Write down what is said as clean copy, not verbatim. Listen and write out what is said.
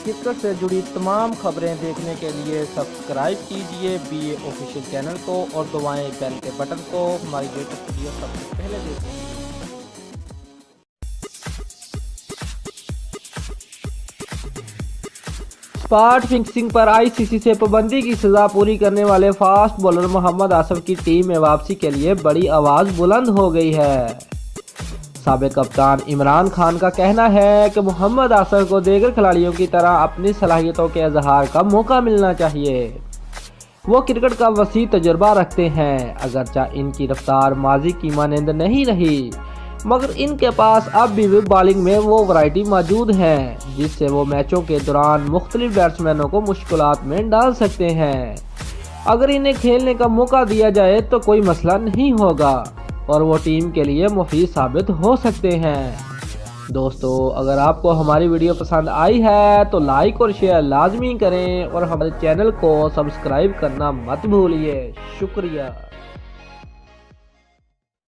Cricket سے جڑی تمام خبریں دیکھنے کے لیے سبسکرائب کیجئے BA آفیشیل چینل کو اور دبائیں بیل کے بٹن کو۔ ہماری لیٹسٹ ویڈیو سب سے پہلے دیکھیں۔ اسپاٹ فکسنگ پر ICC سے پابندی کی سزا پوری کرنے والے فاسٹ بولر محمد آصف کی ٹیم میں واپسی کے لیے بڑی آواز بلند ہو گئی ہے۔ سابق کپتان عمران خان کا کہنا ہے کہ محمد آصف کو دیگر کھلاڑیوں کی طرح اپنی صلاحیتوں کے اظہار کا موقع ملنا چاہیے۔ وہ کرکٹ کا وسیع تجربہ رکھتے ہیں، اگرچہ ان کی رفتار ماضی کی مانند نہیں رہی، مگر ان کے پاس اب بھی بالنگ میں وہ ویرائٹی موجود ہے جس سے وہ میچوں کے دوران مختلف بیٹسمینوں کو مشکلات میں ڈال سکتے ہیں۔ اگر انہیں کھیلنے کا موقع دیا جائے تو کوئی مسئلہ نہیں ہوگا اور وہ ٹیم کے لیے مفید ثابت ہو سکتے ہیں۔ دوستو، اگر آپ کو ہماری ویڈیو پسند آئی ہے تو لائک اور شیئر لازمی کریں اور ہمارے چینل کو سبسکرائب کرنا مت بھولیے۔ شکریہ۔